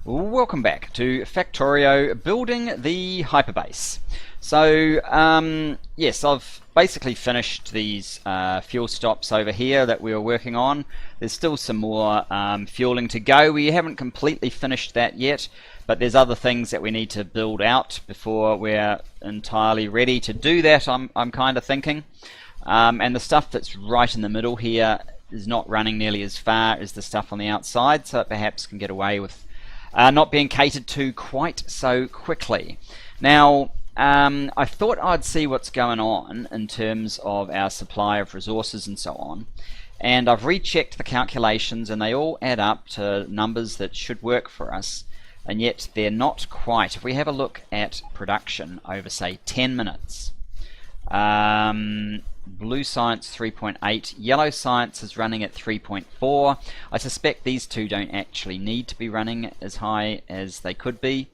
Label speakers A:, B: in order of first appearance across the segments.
A: Welcome back to Factorio building the Hyperbase. So yes, I've basically finished these fuel stops over here that we were working on. There's still some more fueling to go. We haven't completely finished that yet, but there's other things that we need to build out before we're entirely ready to do that, I'm kind of thinking. And the stuff that's right in the middle here is not running nearly as far as the stuff on the outside, so it perhaps can get away with not being catered to quite so quickly. Now, I thought I'd see what's going on in terms of our supply of resources and so on, and I've rechecked the calculations and they all add up to numbers that should work for us, and yet they're not quite. If we have a look at production over, say, 10 minutes, blue science 3.8, yellow science is running at 3.4. I suspect these two don't actually need to be running as high as they could be.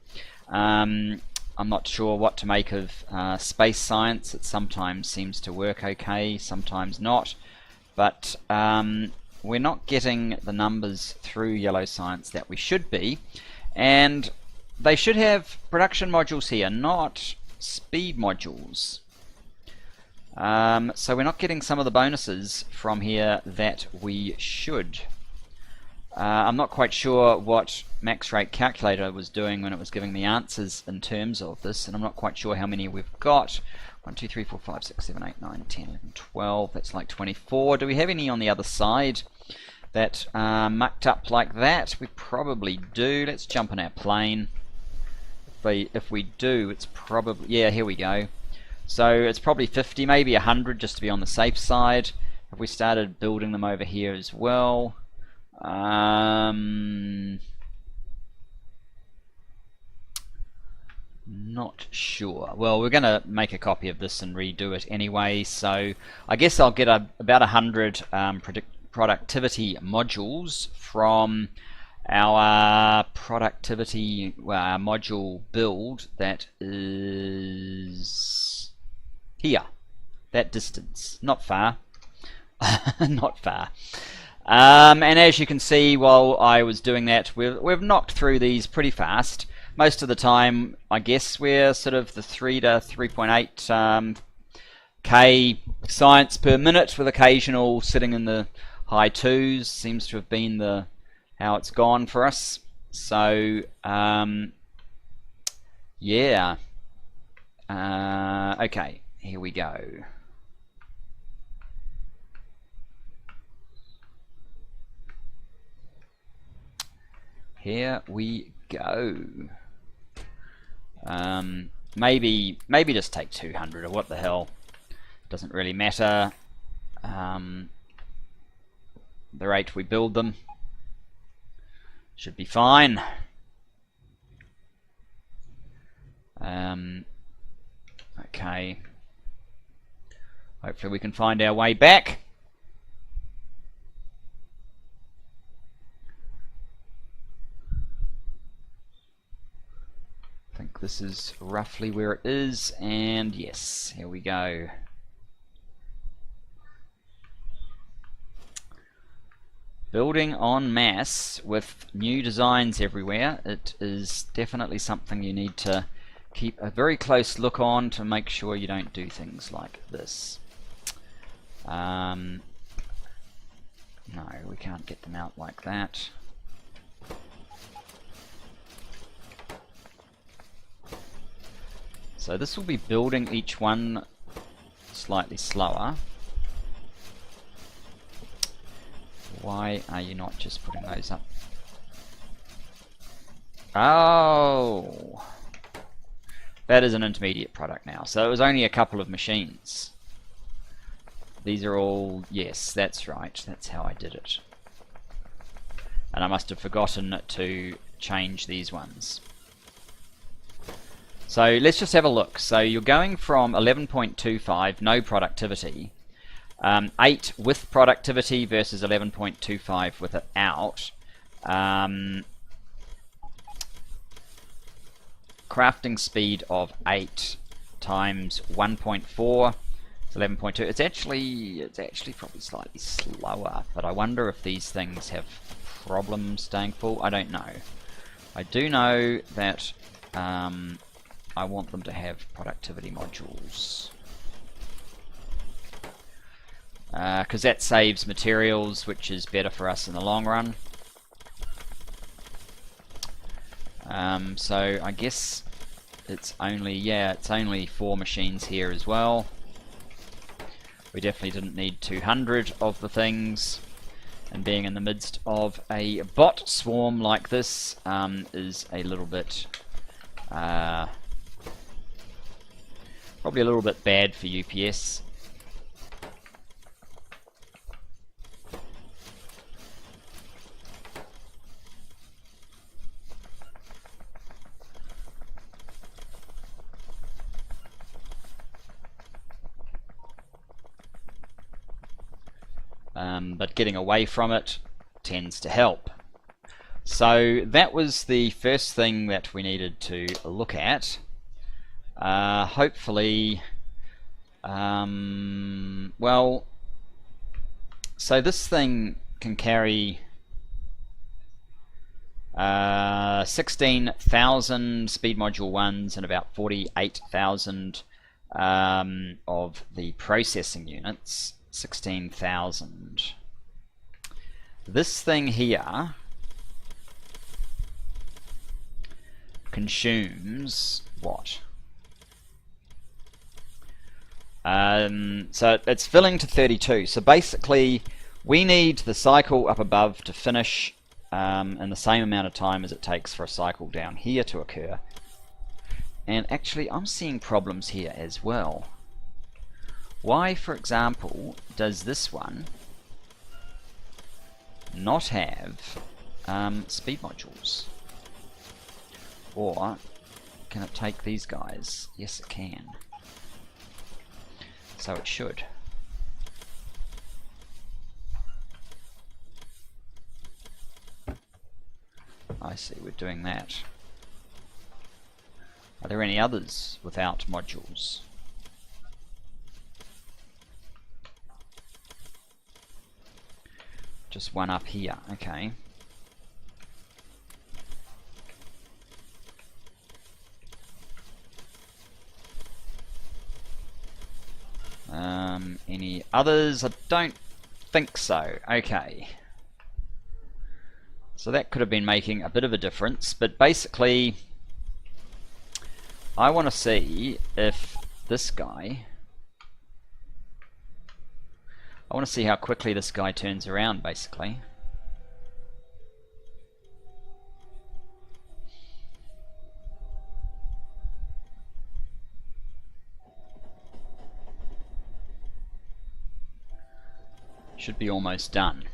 A: I'm not sure what to make of space science. It sometimes seems to work okay, sometimes not, but we're not getting the numbers through yellow science that we should be, and they should have production modules here, not speed modules. So we're not getting some of the bonuses from here that we should. I'm not quite sure what max rate calculator was doing when it was giving the answers in terms of this, and I'm not quite sure how many we've got. 1, 2, 3, 4, 5, 6, 7, 8, 9, 10, 11, 12. That's like 24. Do we have any on the other side that mucked up like that? We probably do. Let's jump in our plane. If we do, it's probably, yeah, here we go. So it's probably 50, maybe 100, just to be on the safe side. Have we started building them over here as well? Not sure. Well, we're going to make a copy of this and redo it anyway, so I guess I'll get about 100 productivity modules from our productivity module build that is here, that distance, not far. Not far. And as you can see, while I was doing that, we've knocked through these pretty fast. Most of the time, I guess we're sort of the 3 to 3.8 K science per minute, with occasional sitting in the high 2s. Seems to have been the how it's gone for us. So yeah. Okay, here we go. Here we go. Maybe just take 200, or what the hell. Doesn't really matter. The rate we build them should be fine. Okay. Hopefully we can find our way back. I think this is roughly where it is, and yes, here we go. Building en masse with new designs everywhere. It is definitely something you need to keep a very close look on to make sure you don't do things like this. No, we can't get them out like that. So this will be building each one slightly slower. Why are you not just putting those up? Oh! That is an intermediate product now. So it was only a couple of machines. These are all... Yes, that's right. That's how I did it. And I must have forgotten to change these ones. So let's just have a look. So you're going from 11.25, no productivity, 8 with productivity versus 11.25 without. Crafting speed of 8 times 1.4 is 11.2. It's actually probably slightly slower, but I wonder if these things have problems staying full. I don't know. I do know that I want them to have productivity modules, because that saves materials, which is better for us in the long run. So I guess it's only, it's only 4 machines here as well. We definitely didn't need 200 of the things, and being in the midst of a bot swarm like this is a little bit probably a little bit bad for UPS. But getting away from it tends to help. So that was the first thing that we needed to look at. Hopefully, well, so this thing can carry 16,000 speed module 1s and about 48,000 of the processing units. 16,000. This thing here consumes what? So it's filling to 32. So basically, we need the cycle up above to finish in the same amount of time as it takes for a cycle down here to occur. And actually, I'm seeing problems here as well. Why, for example, does this one not have speed modules? Or can it take these guys? Yes, it can. So it should. I see, we're doing that. Are there any others without modules? Just one up here, okay. Any others? I don't think so. Okay. So that could have been making a bit of a difference, but basically I want to see if this guy, I want to see how quickly this guy turns around, basically. Should be almost done.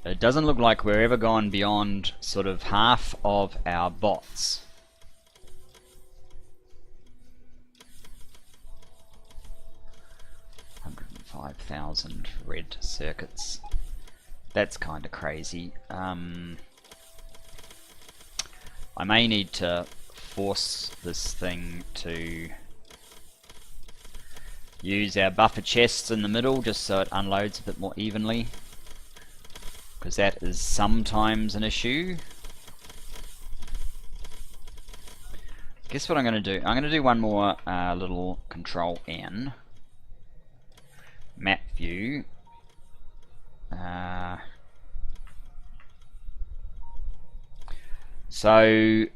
A: It doesn't look like we're ever gone beyond sort of half of our bots. $105,000 red circuits. That's kind of crazy. I may need to force this thing to use our buffer chests in the middle just so it unloads a bit more evenly, because that is sometimes an issue. Guess what I'm going to do? I'm going to do one more little Control N map view. So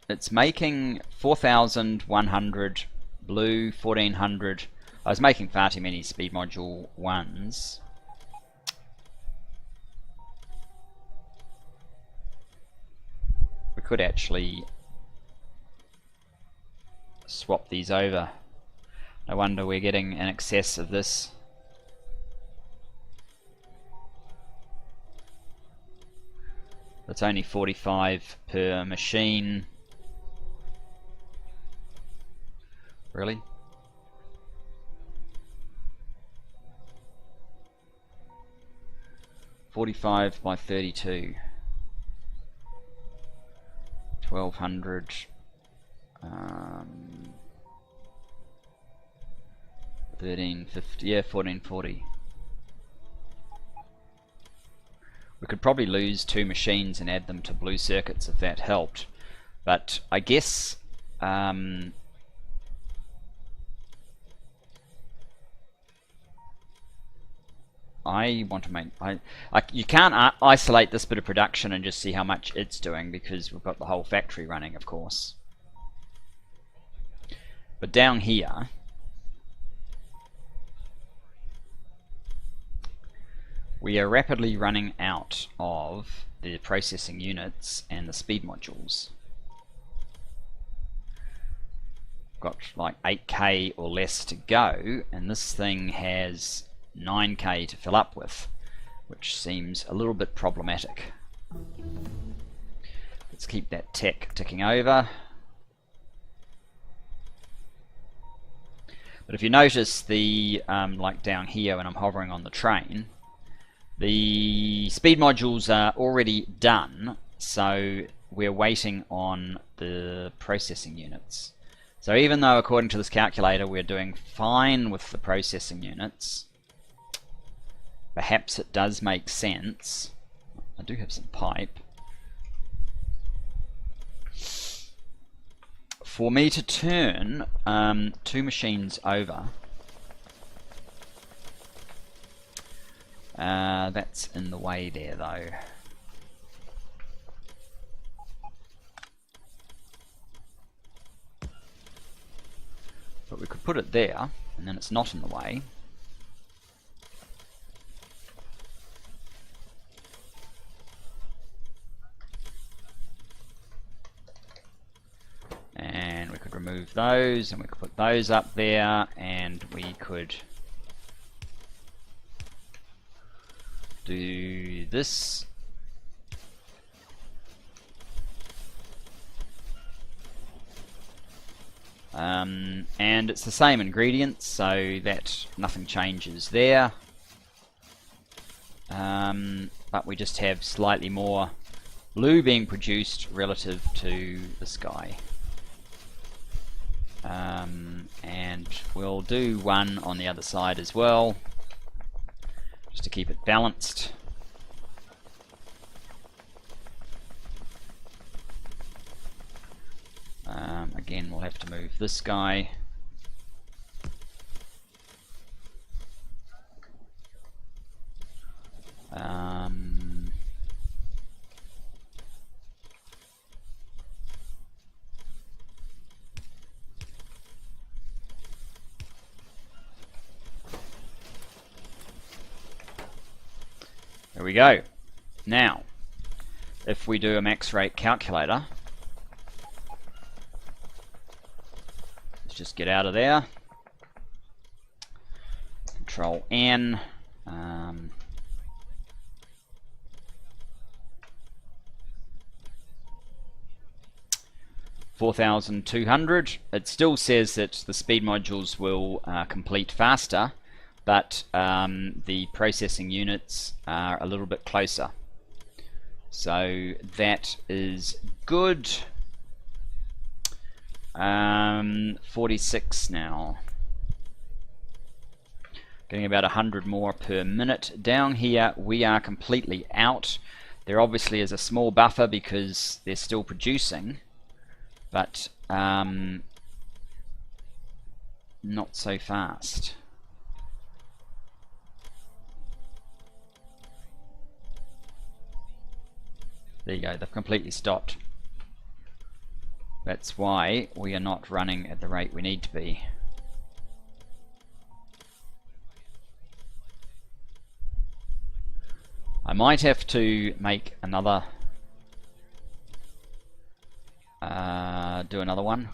A: it's making 4,100 blue, 1,400. I was making far too many speed module 1s. We could actually swap these over. No wonder we're getting an excess of this. It's only 45 per machine. Really? $45 by 32. 1,200. 1350, yeah, 1440. We could probably lose 2 machines and add them to blue circuits if that helped. But I guess I want to make... you can't isolate this bit of production and just see how much it's doing, because we've got the whole factory running, of course. But down here, we are rapidly running out of the processing units and the speed modules. Got like 8k or less to go, and this thing has 9k to fill up with, which seems a little bit problematic. Let's keep that tech ticking over. But if you notice the like down here when I'm hovering on the train, the speed modules are already done, so we're waiting on the processing units. So even though according to this calculator we're doing fine with the processing units, perhaps it does make sense. I do have some pipe. For me to turn 2 machines over. That's in the way there though. But we could put it there, and then it's not in the way. And we could remove those, and we could put those up there, and we could do this. And it's the same ingredients, so that nothing changes there. But we just have slightly more blue being produced relative to this guy. And we'll do one on the other side as well, just to keep it balanced. Again, we'll have to move this guy. There we go. Now, if we do a max rate calculator, let's just get out of there. Control N. 4,200. It still says that the speed modules will complete faster, but the processing units are a little bit closer. So that is good. 46 now. Getting about 100 more per minute. Down here we are completely out. There obviously is a small buffer because they're still producing, but not so fast. There you go, they've completely stopped. That's why we are not running at the rate we need to be. I might have to make another, do another one.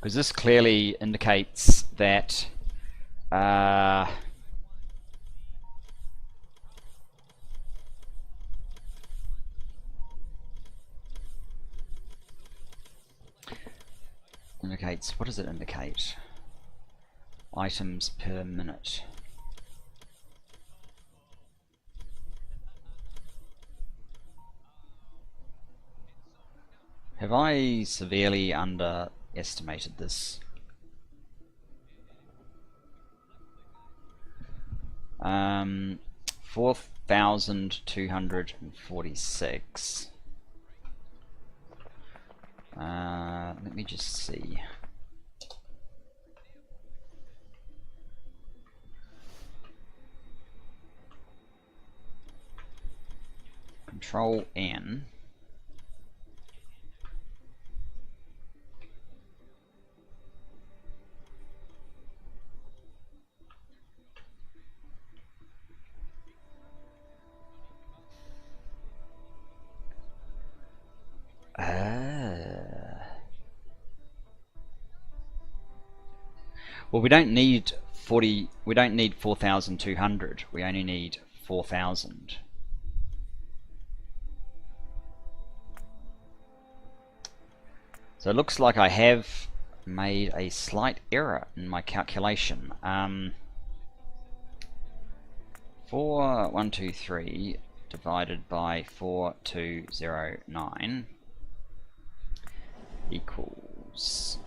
A: Because this clearly indicates that indicates, what does it indicate? Items per minute. Have I severely underestimated this? 4,246. Let me just see. Control N. Well, we don't need 4,200. We only need 4,000. So it looks like I have made a slight error in my calculation. 4,123 divided by 4,209 equals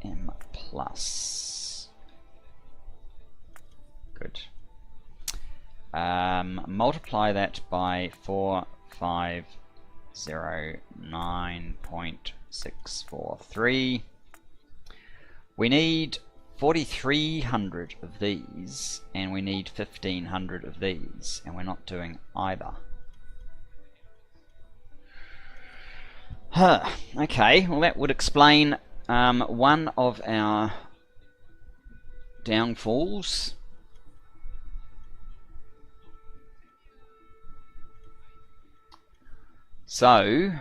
A: m plus. Good. Multiply that by 4,509.643. We need 4,300 of these, and we need 1,500 of these, and we're not doing either. Okay, well that would explain one of our downfalls. So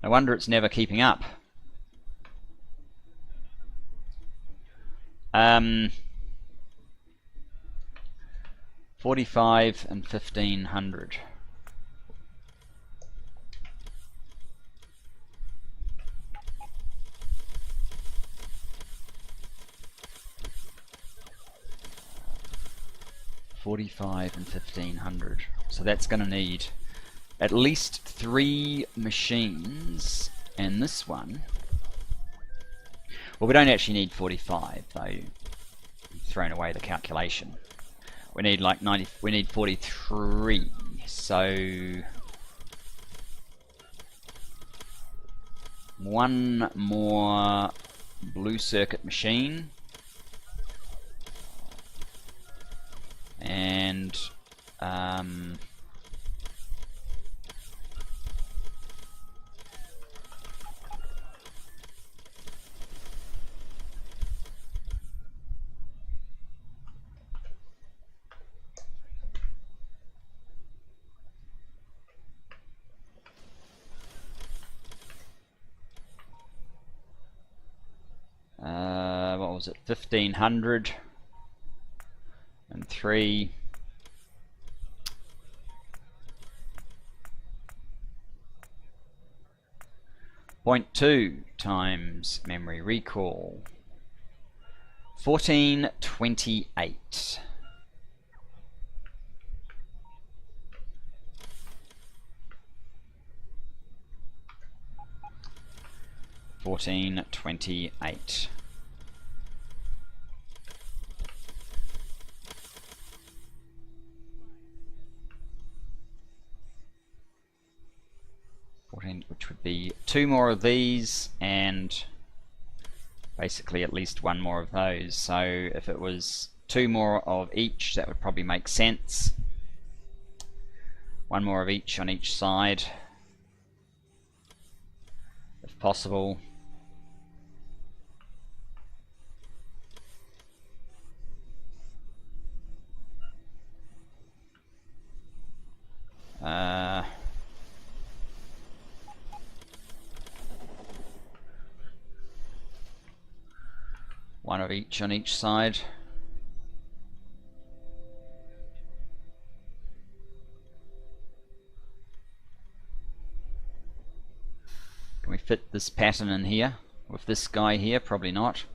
A: no wonder it's never keeping up. 45 and 1,500. $45 and 1,500. So that's going to need at least 3 machines, and this one. Well, we don't actually need 45 though. I've thrown away the calculation. We need like 90. We need 43. So one more blue circuit machine. And what was it? 1,500 and 3. 0.2 times memory recall. 1428. $14.28. Which would be 2 more of these and basically at least 1 more of those. So if it was 2 more of each, that would probably make sense. 1 more of each on each side, if possible. One of each on each side. fit this pattern in here with this guy here? Probably not.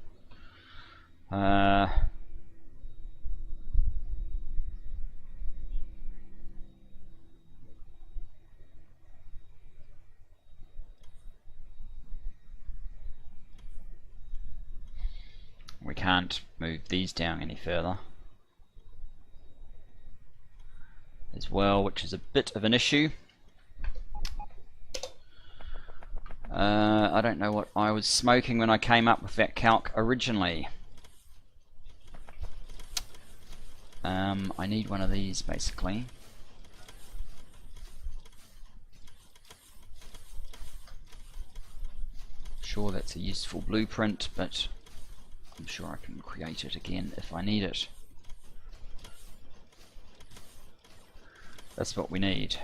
A: We can't move these down any further as well, which is a bit of an issue. I don't know what I was smoking when I came up with that calc originally. I need one of these basically. Sure, that's a useful blueprint, but I'm sure I can create it again if I need it. That's what we need.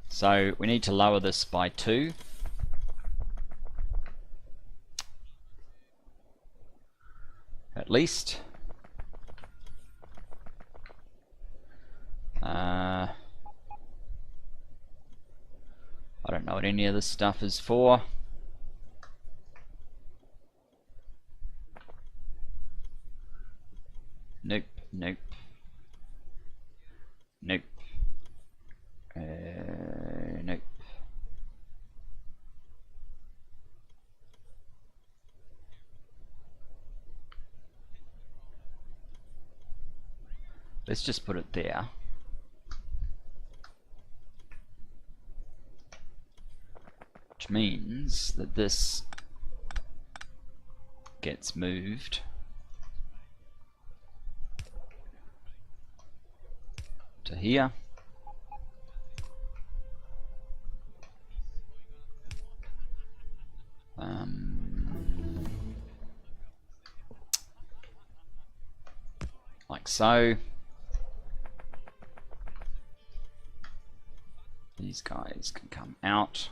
A: So we need to lower this by 2. At least. I don't know what any of this stuff is for. Nope, nope, nope, nope. Let's just put it there. Which means that this gets moved to here. Like so. These guys can come out.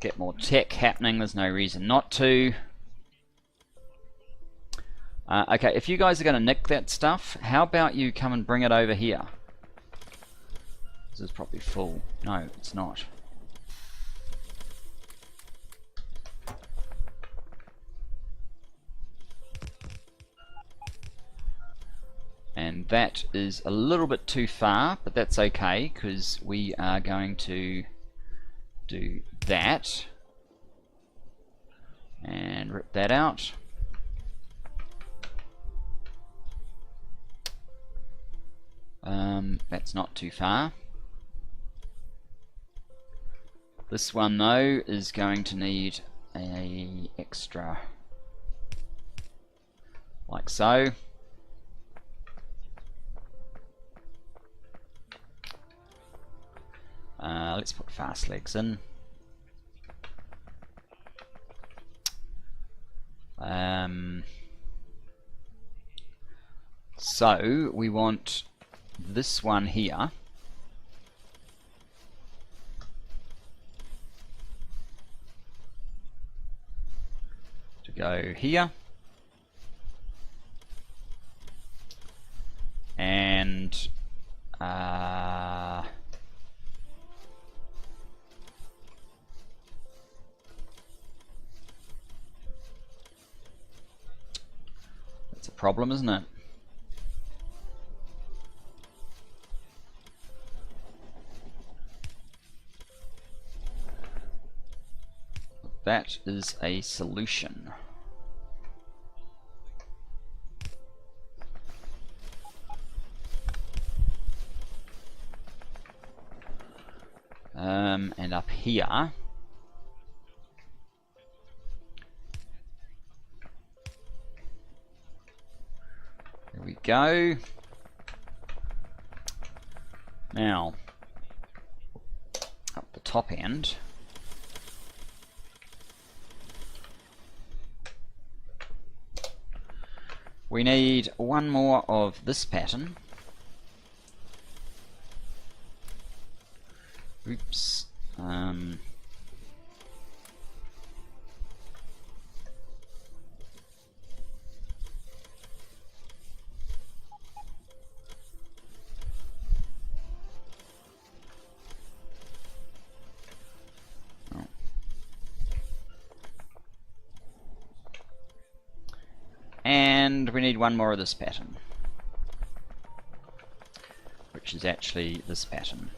A: Get more tech happening, there's no reason not to. Okay, if you guys are going to nick that stuff, how about you come and bring it over here? This is probably full. No, it's not. And that is a little bit too far, but that's okay, because we are going to do that and rip that out. That's not too far. This one though is going to need a extra like so. Let's put fast legs in. So we want this one here to go here, and that's a problem, isn't it? That is a solution. And up here, there we go. Now, up the top end, we need one more of this pattern. Oops. and we need one more of this pattern, which is actually this pattern.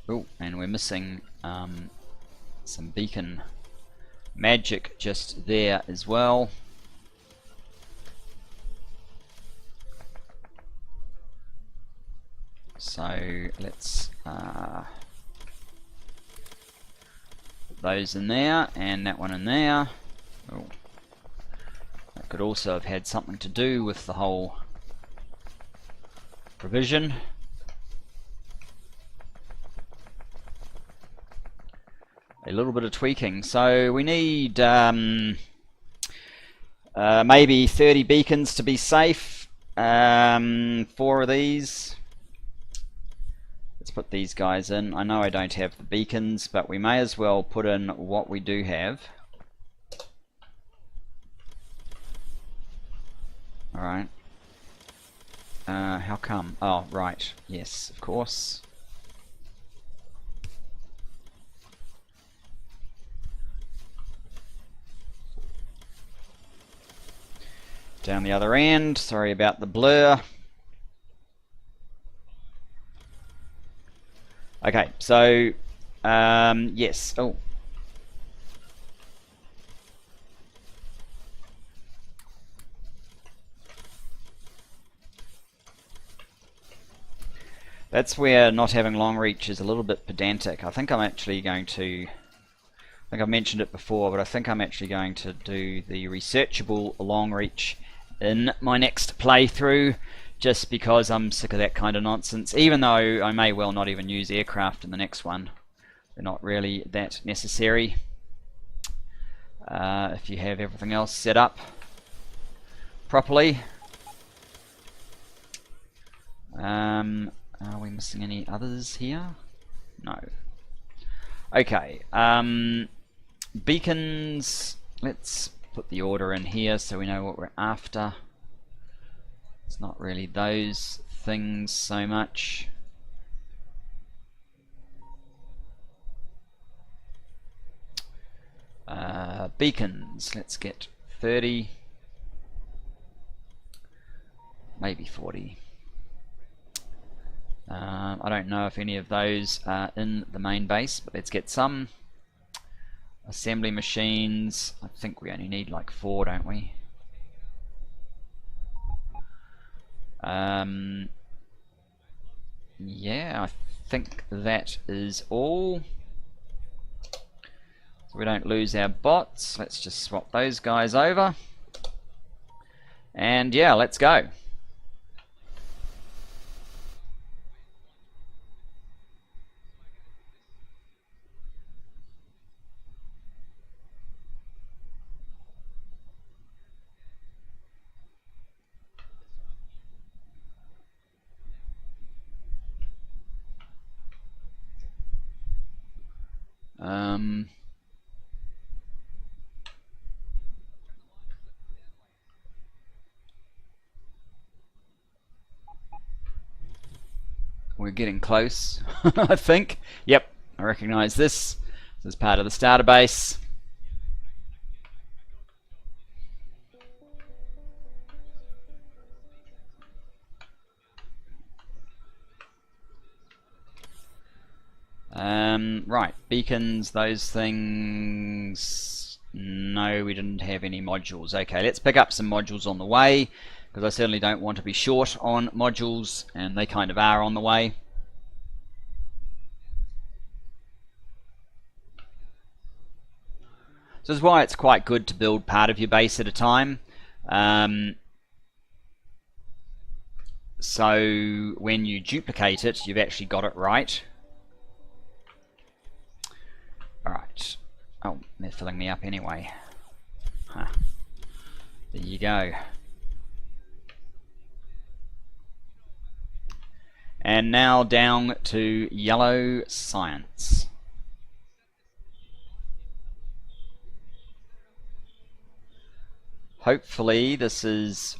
A: Oh, and we're missing some beacon magic just there as well. So let's put those in there, and that one in there. Oh, that could also have had something to do with the whole provision. A little bit of tweaking. So we need maybe 30 beacons to be safe. 4 of these. Let's put these guys in. I know I don't have the beacons, but we may as well put in what we do have. Alright. How come? Oh, right. Yes, of course. Down the other end. Sorry about the blur. Okay, so yes. Oh, that's where not having long reach is a little bit pedantic. I think I'm actually going to, I think I've mentioned it before, but I think I'm actually going to do the researchable long reach in my next playthrough, just because I'm sick of that kind of nonsense, even though I may well not even use aircraft in the next one. They're not really that necessary if you have everything else set up properly. Are we missing any others here? No. Okay, beacons, let's put the order in here so we know what we're after. It's not really those things so much. Beacons, let's get 30, maybe 40. I don't know if any of those are in the main base, but let's get some. Assembly machines, I think we only need like 4, don't we? Yeah, I think that is all. So we don't lose our bots. Let's just swap those guys over. And yeah, let's go. We're getting close, I think. Yep, I recognize this. This is part of the starter base. Right, beacons, those things. No, we didn't have any modules. Okay, let's pick up some modules on the way, because I certainly don't want to be short on modules, and they kind of are on the way. So this is why it's quite good to build part of your base at a time. So when you duplicate it, you've actually got it right. Alright. Oh, they're filling me up anyway. Huh. There you go. And now down to yellow science. Hopefully this is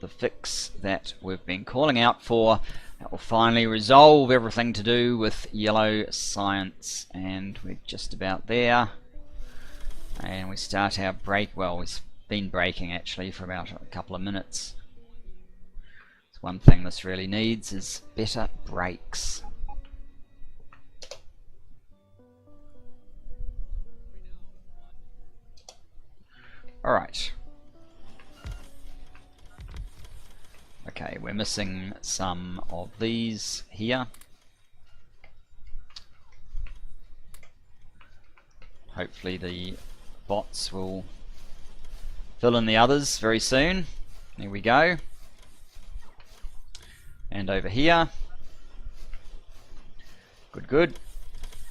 A: the fix that we've been calling out for. That will finally resolve everything to do with yellow science, and we're just about there. And we start our break. Well, we've been breaking actually for about a couple of minutes. So one thing this really needs is better brakes. Alright. Okay, we're missing some of these here. Hopefully the bots will fill in the others very soon. There we go. And over here. Good, good.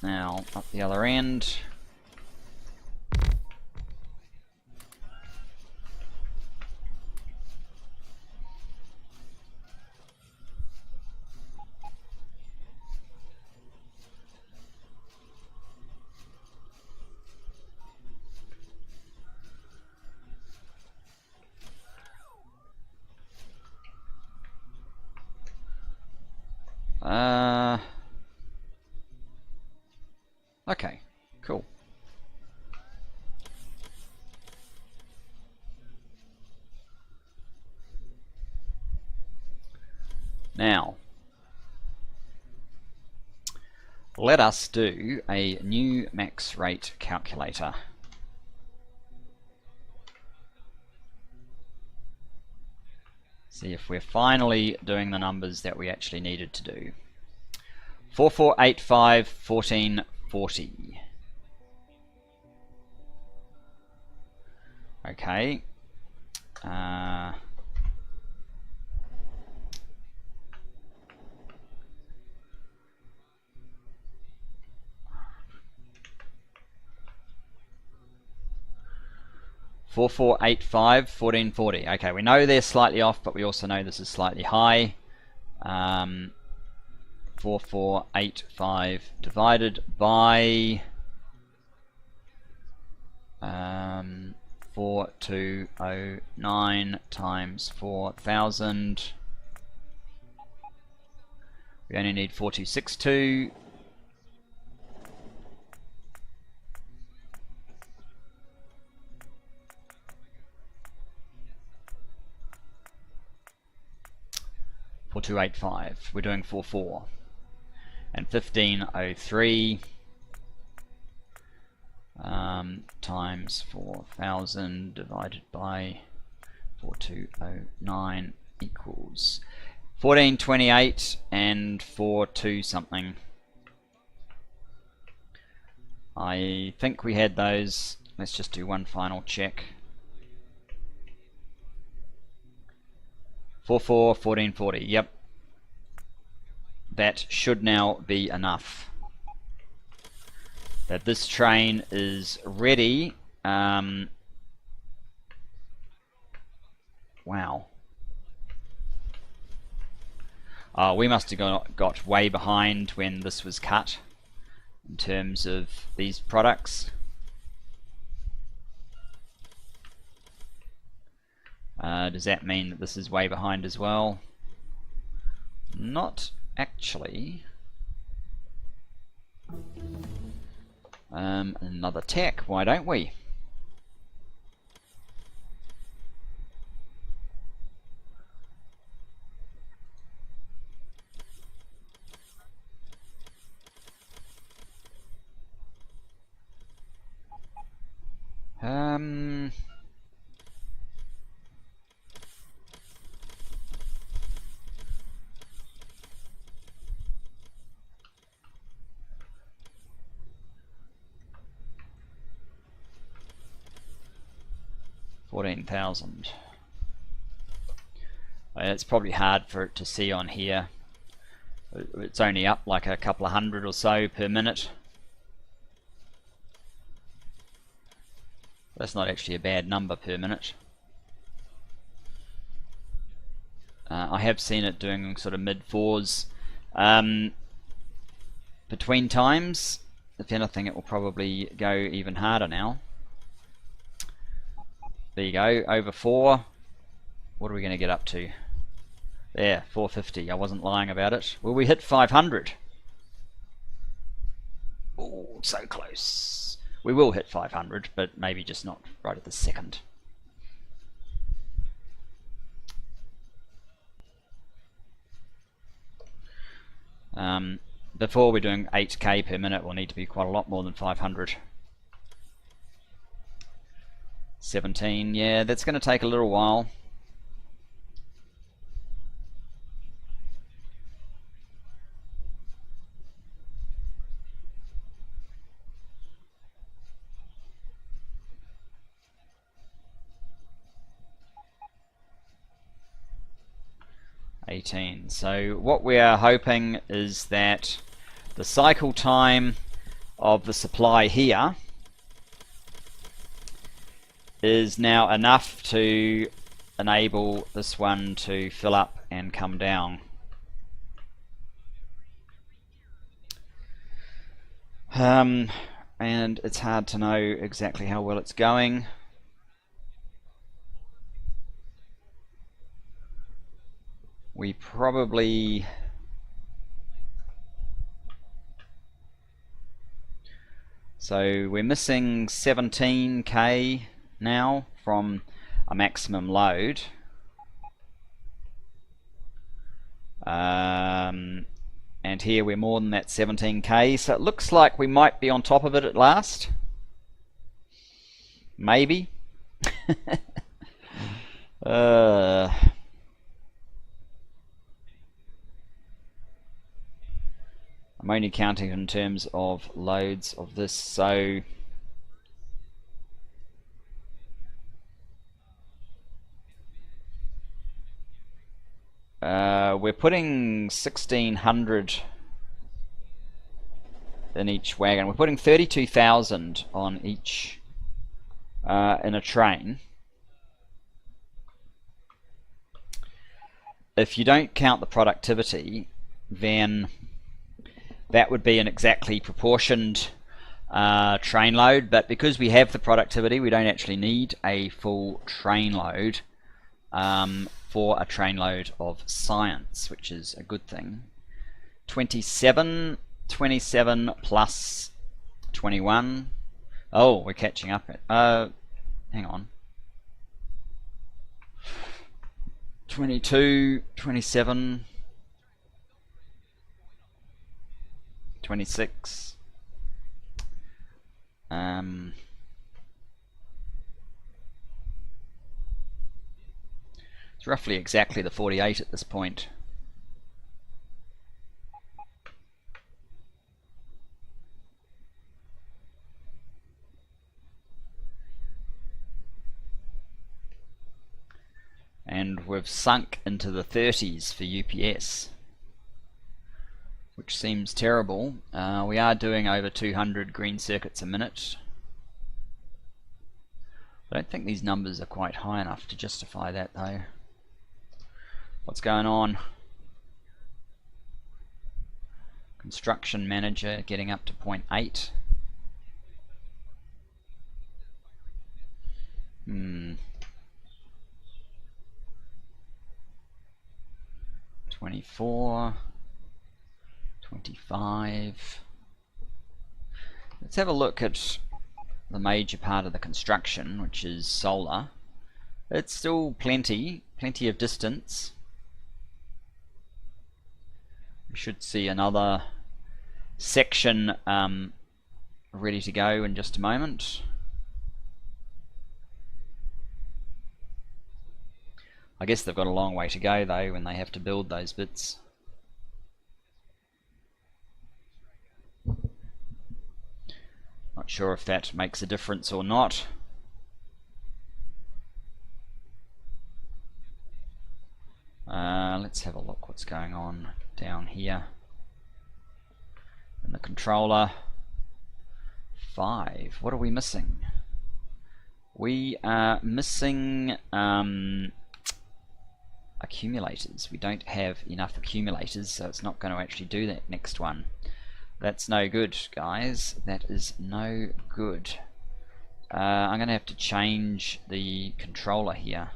A: Now up the other end. Okay, cool. Now, let us do a new max rate calculator. See if we're finally doing the numbers that we actually needed to do. 4485 1440. Okay. 4485 1440. Okay, we know they're slightly off, but we also know this is slightly high. 4485 divided by 4209 times 4000. We only need 4262. For 285, we're doing 44, and 1503 times 4000 divided by 4209 equals 1428 and 42 something. I think we had those. Let's just do one final check. 44 1440. Yep, that should now be enough. That this train is ready. Wow. We must have got way behind when this was cut in terms of these products. Does that mean that this is way behind as well? Not actually. Another tech, why don't we? $14,000. It's probably hard for it to see on here. It's only up like a couple of hundred or so per minute. That's not actually a bad number per minute. I have seen it doing sort of mid-4s between times. If anything, it will probably go even harder now. There you go, over 4. What are we going to get up to? There, 450. I wasn't lying about it. Will we hit 500? Oh, so close. We will hit 500, but maybe just not right at the second. Before we're doing 8k per minute, we'll need to be quite a lot more than 500. 17, yeah, that's going to take a little while. So what we are hoping is that the cycle time of the supply here is now enough to enable this one to fill up and come down. And it's hard to know exactly how well it's going. We probably so we're missing 17k now from a maximum load, and here we're more than that 17k, so it looks like we might be on top of it at last, maybe. I'm only counting in terms of loads of this, so we're putting 1600 in each wagon. We're putting 32,000 on each in a train. If you don't count the productivity, then that would be an exactly proportioned train load, but because we have the productivity, we don't actually need a full train load for a train load of science, which is a good thing. 27 plus 21. Oh, we're catching up. Hang on. 22, 27, 26. It's roughly exactly the 48 at this point. And we've sunk into the 30s for UPS, which seems terrible. We are doing over 200 green circuits a minute. I don't think these numbers are quite high enough to justify that though. What's going on? Construction manager getting up to 0.8. 24, 25. Let's have a look at the major part of the construction, which is solar. It's still plenty of distance. We should see another section ready to go in just a moment. I guess they've got a long way to go though when they have to build those bits. Not sure if that makes a difference or not. Let's have a look what's going on down here in the controller. 5. What are we missing? We are missing accumulators. We don't have enough accumulators, so it's not going to actually do that next one. That's no good, guys. That is no good. I'm going to have to change the controller here.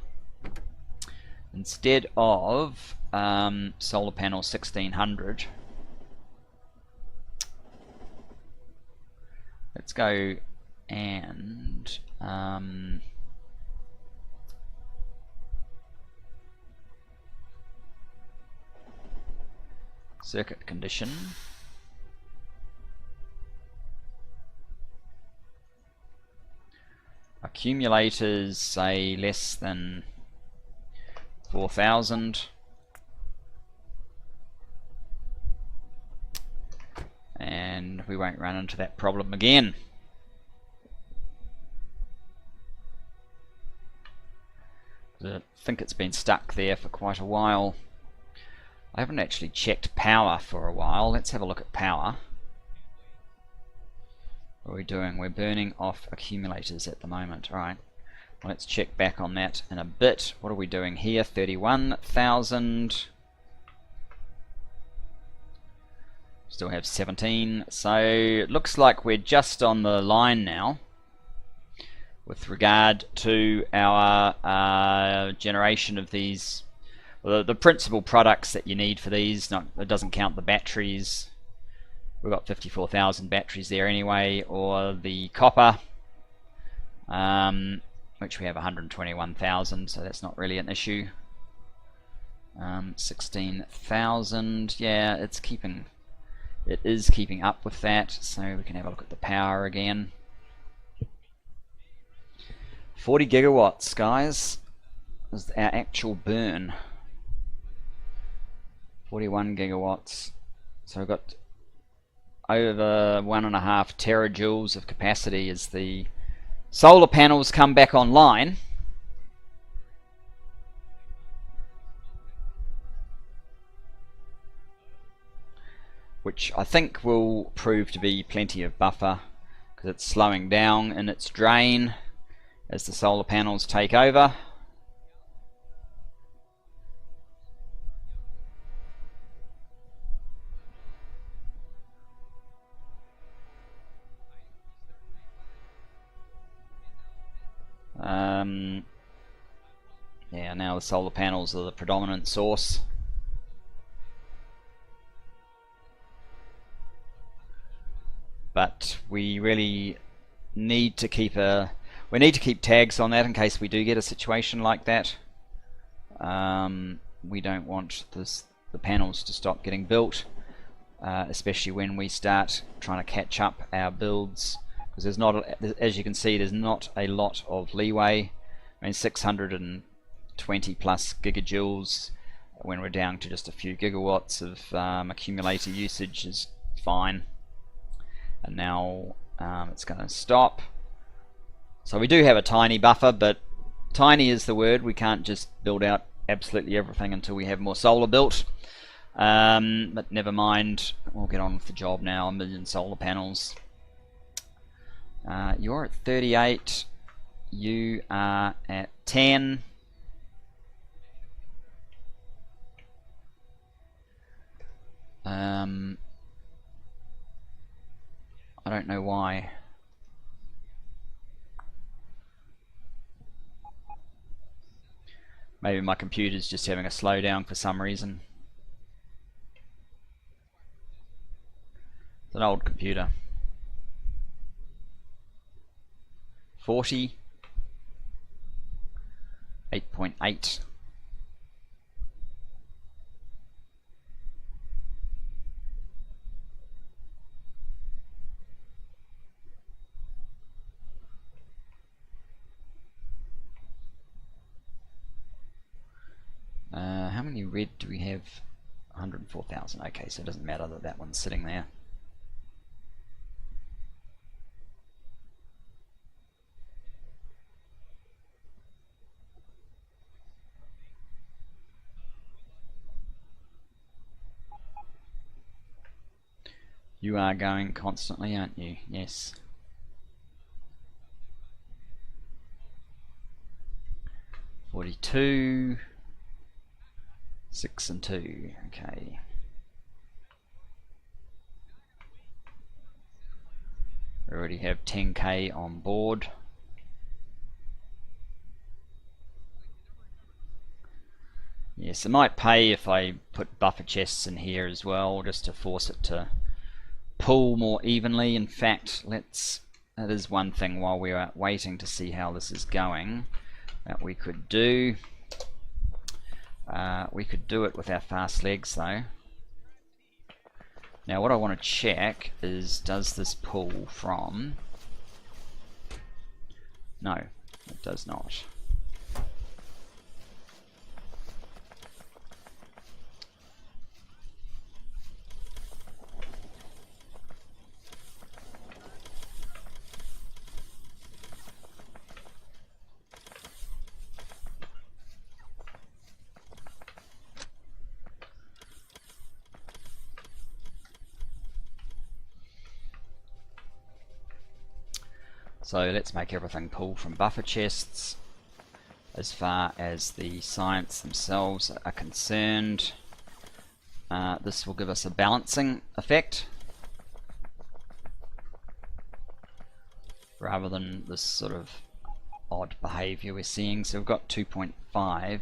A: Instead of solar panel 1600, let's go and circuit condition. Accumulators say less than 4,000. And we won't run into that problem again. I think it's been stuck there for quite a while. I haven't actually checked power for a while. Let's have a look at power. What are we doing? We're burning off accumulators at the moment. Alright, well, let's check back on that in a bit. What are we doing here? 31,000. Still have 17. So it looks like we're just on the line now with regard to our generation of these. Well, the principal products that you need for these. It doesn't count the batteries. We've got 54,000 batteries there anyway, or the copper, which we have 121,000, so that's not really an issue. 16,000, yeah, it is keeping up with that, so we can have a look at the power again. 40 gigawatts, guys, is our actual burn. 41 gigawatts, so we've got over 1.5 terajoules of capacity as the solar panels come back online. Which I think will prove to be plenty of buffer, because it's slowing down in its drain as the solar panels take over. Yeah, now the solar panels are the predominant source. But we really need to keep tags on that in case we do get a situation like that. We don't want the panels to stop getting built, especially when we start trying to catch up our builds, because there's not, as you can see, there's not a lot of leeway. I mean, 620 plus gigajoules when we're down to just a few gigawatts of accumulator usage is fine. And now it's going to stop. So we do have a tiny buffer, but tiny is the word. We can't just build out absolutely everything until we have more solar built. But never mind, we'll get on with the job now. 1 million solar panels. You're at 38. You are at 10. I don't know why. Maybe my computer's just having a slowdown for some reason. It's an old computer. 40. 8.8. How many red do we have? 104,000. Okay, so it doesn't matter that that one's sitting there. You are going constantly, aren't you? Yes. $42. 6 and 2. Okay. We already have 10k on board. Yes, it might pay if I put buffer chests in here as well, just to force it to pull more evenly. In fact, let's that is one thing while we are waiting to see how this is going that we could do. We could do it with our fast legs though. Now what I want to check is, does this pull from... No, it does not. So let's make everything pull from buffer chests. As far as the science themselves are concerned, this will give us a balancing effect rather than this sort of odd behavior we're seeing. So we've got 2.5,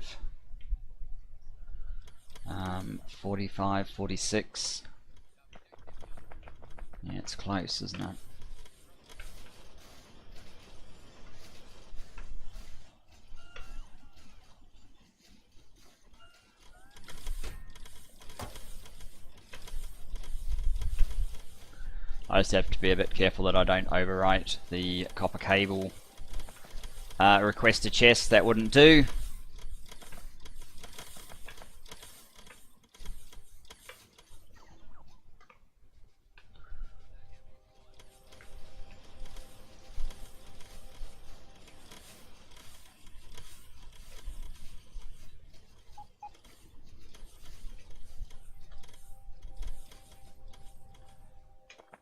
A: 45, 46. Yeah, it's close, isn't it? I just have to be a bit careful that I don't overwrite the copper cable request to chest. That wouldn't do.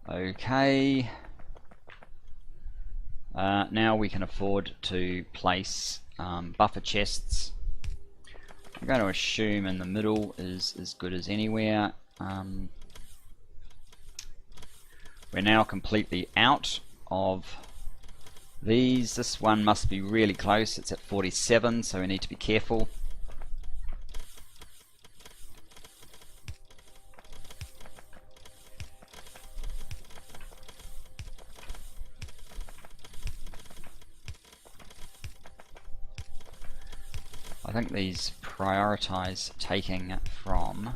A: Okay, now we can afford to place buffer chests. I'm going to assume in the middle is as good as anywhere. We're now completely out of these. This one must be really close. It's at 47, so we need to be careful. I think these prioritize taking from...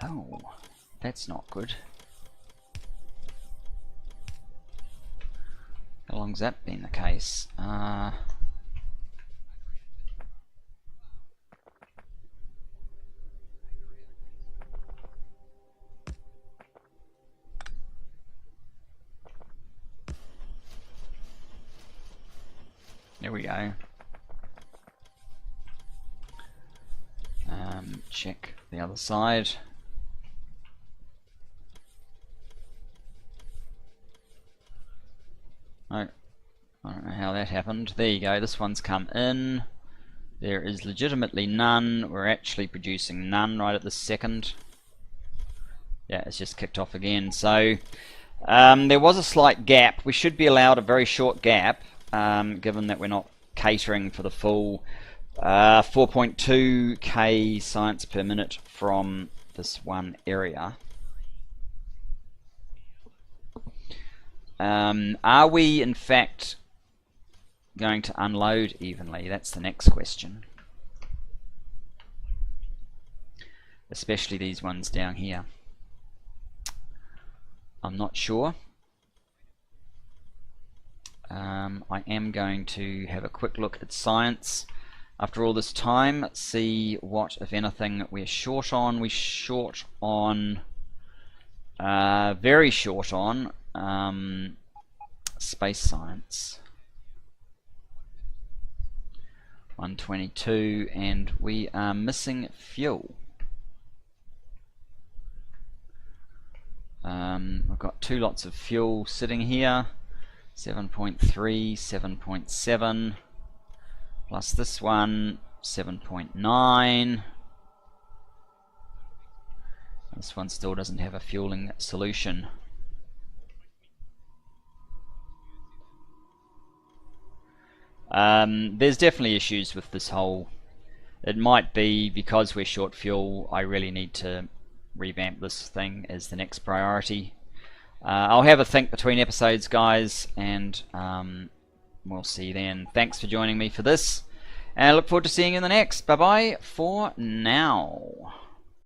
A: Oh, that's not good. How long's that been the case? There we go. Check the other side. Oh, I don't know how that happened. There you go, this one's come in. There is legitimately none. We're actually producing none right at this second. Yeah, it's just kicked off again. So there was a slight gap. We should be allowed a very short gap, given that we're not catering for the full 4.2k science per minute from this one area. Are we in fact going to unload evenly? That's the next question. Especially these ones down here. I'm not sure. I am going to have a quick look at science after all this time, see what, if anything, we're short on. We're short on, very short on, space science. 122, and we are missing fuel. We've got two lots of fuel sitting here. 7.3, 7.7, plus this one, 7.9. This one still doesn't have a fueling solution. There's definitely issues with this whole... It might be because we're short fuel, I really need to revamp this thing as the next priority. I'll have a think between episodes, guys, and we'll see then. Thanks for joining me for this, and I look forward to seeing you in the next. Bye bye for now.